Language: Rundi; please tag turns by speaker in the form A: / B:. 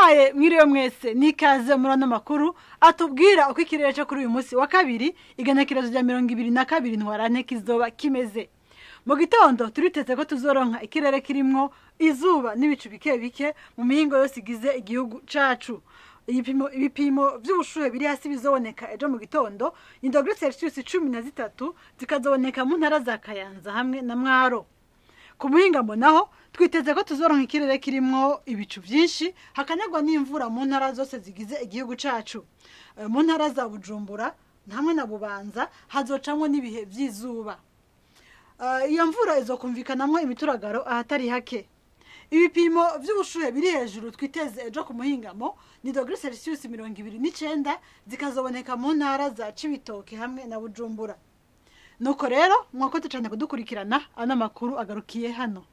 A: ndabahaye mwiriwe mwese nikaze muri ano makuru atubwira uko ikirere cyo kuri uyu munsi wa kabiri igenekerezo rya 22 ntwarante kizoba kimeze. Mu gitondo turiteze ko tuzoronka ikirere kirimwo izuba n'ibicu bike bike mu mihingo yose igize igihugu cacu. Ibipimo vy'ubushuhe biri hasi bizoboneka ejo mu gitondo indogre Celsius 13 zikazoboneka mu ntara za Kayanza hamwe na Mwaro. Ku muhingamo naho twiteze ko tuzoronka ikirere kirimwo ibicu vyinshi hakanagwa n'imvura mu ntara zose zigize igihugu cacu. Mu ntara za Bujumbura hamwe na Bubanza hazocamwo n'ibihe vy'izuba. Iyo mvura izokumvikanamwo imituragaro ahatari hake. Ibipimo vy'ubushuhe biri hejuru twiteze ejo ku muhingamo ni dogre Celsius 29 zikazoboneka mu ntara za Cibitoke hamwe na Bujumbura. Nuko rero mwakoze cyane kudukurikirana ana makuru agarukiye hano.